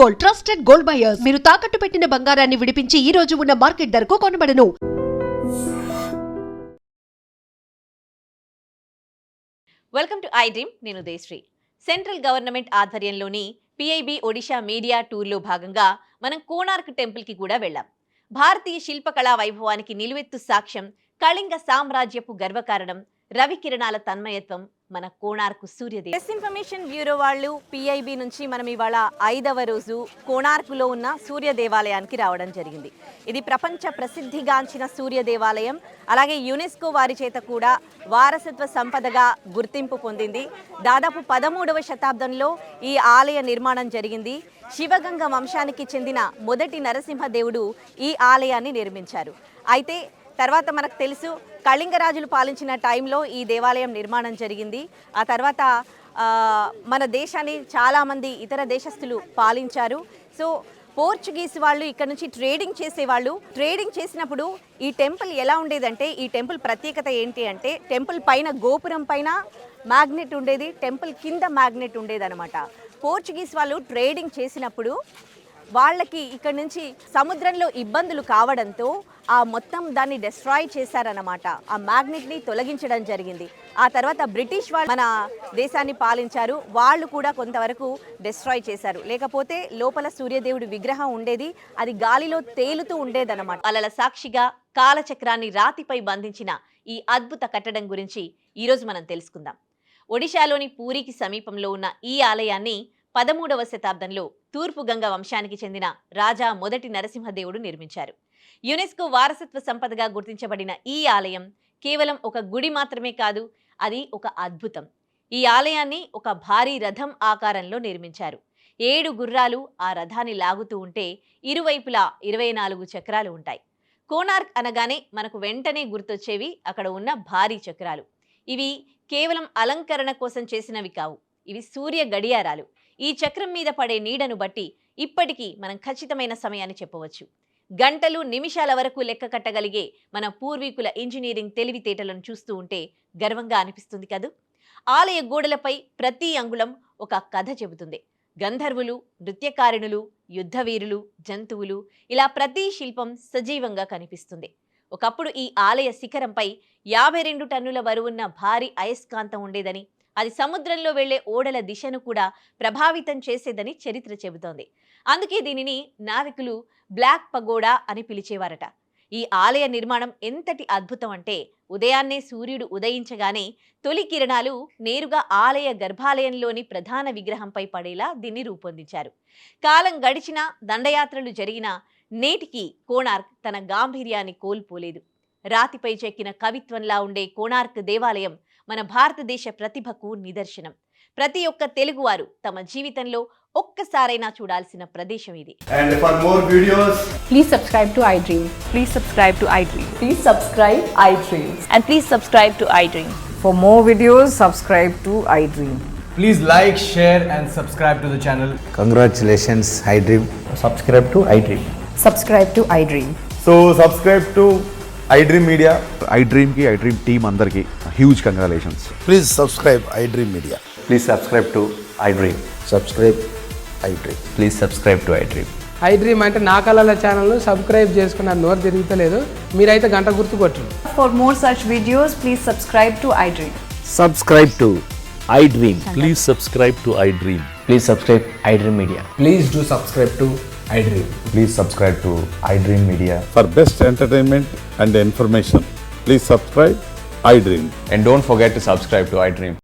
Gold, trusted gold buyers. మీరు తాకట్టు పెట్టిన బంగారాన్ని విడిపించి ఈ రోజు ఉన్న మార్కెట్ ధరకు కొనబడను. Welcome to I dream. నేను ఉదయశ్రీ. సెంట్రల్ గవర్నమెంట్ ఆధ్వర్యంలోని పిఐబి ఒడిషా మీడియా టూర్లో భాగంగా మనం కోణార్క్ టెంపుల్కి కూడా వెళ్ళాం. భారతీయ శిల్పకళా వైభవానికి నిలువెత్తు సాక్ష్యం, కళింగ సామ్రాజ్యపు గర్వకారణం, రవికిరణాల తన్మయత్వం మన Konark Suryadeva. Press information bureau వాళ్ళు పిఐబి నుంచి మనం ఇవాళ 5వ రోజు కోణార్కులో ఉన్న సూర్య దేవాలయానికి రావడం జరిగింది. ఇది ప్రపంచ ప్రసిద్ధిగాంచిన సూర్య దేవాలయం. అలాగే యునెస్కో వారి చేత కూడా వారసత్వ సంపదగా గుర్తింపు పొందింది. దాదాపు 13వ శతాబ్దంలో ఈ ఆలయ నిర్మాణం జరిగింది. శివగంగ వంశానికి చెందిన మొదటి నరసింహదేవుడు ఈ ఆలయాన్ని నిర్మించారు. అయితే తర్వాత మనకు తెలుసు, కళింగరాజులు పాలించిన టైంలో ఈ దేవాలయం నిర్మాణం జరిగింది. ఆ తర్వాత మన దేశాన్ని చాలామంది ఇతర దేశస్తులు పాలించారు. సో పోర్చుగీస్ వాళ్ళు ఇక్కడ నుంచి ట్రేడింగ్ చేసేవాళ్ళు. ట్రేడింగ్ చేసినప్పుడు ఈ టెంపుల్ ఎలా ఉండేదంటే, ఈ టెంపుల్ ప్రత్యేకత ఏంటి అంటే, టెంపుల్ పైన గోపురం పైన మ్యాగ్నెట్ ఉండేది, టెంపుల్ కింద మ్యాగ్నెట్ ఉండేదన్నమాట. పోర్చుగీస్ వాళ్ళు ట్రేడింగ్ చేసినప్పుడు వాళ్ళకి ఇక్కడ నుంచి సముద్రంలో ఇబ్బందులు కావడంతో ఆ మొత్తం దాన్ని డిస్ట్రాయ్ చేశారన్నమాట. ఆ మ్యాగ్నెట్ని తొలగించడం జరిగింది. ఆ తర్వాత బ్రిటిష్ వాళ్ళు మన దేశాన్ని పాలించారు. వాళ్ళు కూడా కొంతవరకు డిస్ట్రాయ్ చేశారు. లేకపోతే లోపల సూర్యదేవుడి విగ్రహం ఉండేది, అది గాలిలో తేలుతూ ఉండేదన్నమాట. అలల సాక్షిగా కాలచక్రాన్ని రాతిపై బంధించిన ఈ అద్భుత కట్టడం గురించి ఈరోజు మనం తెలుసుకుందాం. ఒడిశాలోని పూరికి సమీపంలో ఉన్న ఈ ఆలయాన్ని 13వ శతాబ్దంలో తూర్పు గంగ వంశానికి చెందిన రాజా మొదటి నరసింహదేవుడు నిర్మించారు. యునెస్కో వారసత్వ సంపదగా గుర్తించబడిన ఈ ఆలయం కేవలం ఒక గుడి మాత్రమే కాదు, అది ఒక అద్భుతం. ఈ ఆలయాన్ని ఒక భారీ రథం ఆకారంలో నిర్మించారు. 7 గుర్రాలు ఆ రథాన్ని లాగుతూ ఉంటే ఇరువైపులా 24 చక్రాలు ఉంటాయి. కోణార్క్ అనగానే మనకు వెంటనే గుర్తొచ్చేవి అక్కడ ఉన్న భారీ చక్రాలు. ఇవి కేవలం అలంకరణ కోసం చేసినవి కావు, ఇవి సూర్య గడియారాలు. ఈ చక్రం మీద పడే నీడను బట్టి ఇప్పటికీ మనం ఖచ్చితమైన సమయాన్ని చెప్పవచ్చు. గంటలు నిమిషాల వరకు లెక్క కట్టగలిగే మన పూర్వీకుల ఇంజనీరింగ్ తెలివితేటలను చూస్తూ ఉంటే గర్వంగా అనిపిస్తుంది కదూ. ఆలయ గోడలపై ప్రతి అంగుళం ఒక కథ చెబుతుంది. గంధర్వులు, నృత్యకారిణులు, యుద్ధవీరులు, జంతువులు, ఇలా ప్రతి శిల్పం సజీవంగా కనిపిస్తుంది. ఒకప్పుడు ఈ ఆలయ శిఖరంపై 52 టన్నుల బరువున్న భారీ అయస్కాంతం ఉండేదని, అది సముద్రంలో వెళ్లే ఓడల దిశను కూడా ప్రభావితం చేసేదని చరిత్ర చెబుతోంది. అందుకే దీనిని నావికులు బ్లాక్ పగోడా అని పిలిచేవారట. ఈ ఆలయ నిర్మాణం ఎంతటి అద్భుతం అంటే, ఉదయాన్నే సూర్యుడు ఉదయించగానే తొలి కిరణాలు నేరుగా ఆలయ గర్భాలయంలోని ప్రధాన విగ్రహంపై పడేలా దీన్ని రూపొందించారు. కాలం గడిచినా, దండయాత్రలు జరిగినా నేటికి కోణార్క్ తన గాంభీర్యాన్ని కోల్పోలేదు. రాతిపై చెక్కిన కవిత్వంలా ఉండే కోణార్క్ దేవాలయం మన భారతదేశ ప్రతిభకు నిదర్శనం. ప్రతి ఒక్క తెలుగువారు తమ జీవితంలో ఒక్కసారైనా చూడాల్సిన ప్రదేశం ఇది. And for more videos, please subscribe to iDream. Please subscribe to iDream. Please subscribe iDream. And please subscribe to iDream. For more videos, subscribe to iDream. please like, share and subscribe to the channel. Congratulations, iDream. Subscribe to iDream. Subscribe to iDream. So subscribe to iDream Media. iDream team andarki huge congratulations. Please subscribe iDream Media. Please subscribe to iDream. Subscribe iDream. Please subscribe to iDream. iDream అంటే నా కళల ఛానల్ను subscribe చేసుకున్న నోరు తిరుగుతలేదు, మీరైతే గంట గుర్తు కొట్టండి. For more such videos, please subscribe to iDream. Subscribe to iDream. Please subscribe to iDream. Please subscribe iDream Media. Please do subscribe to iDream. Please subscribe to iDream Media. For best entertainment and information, please subscribe iDream. And don't forget to subscribe to iDream.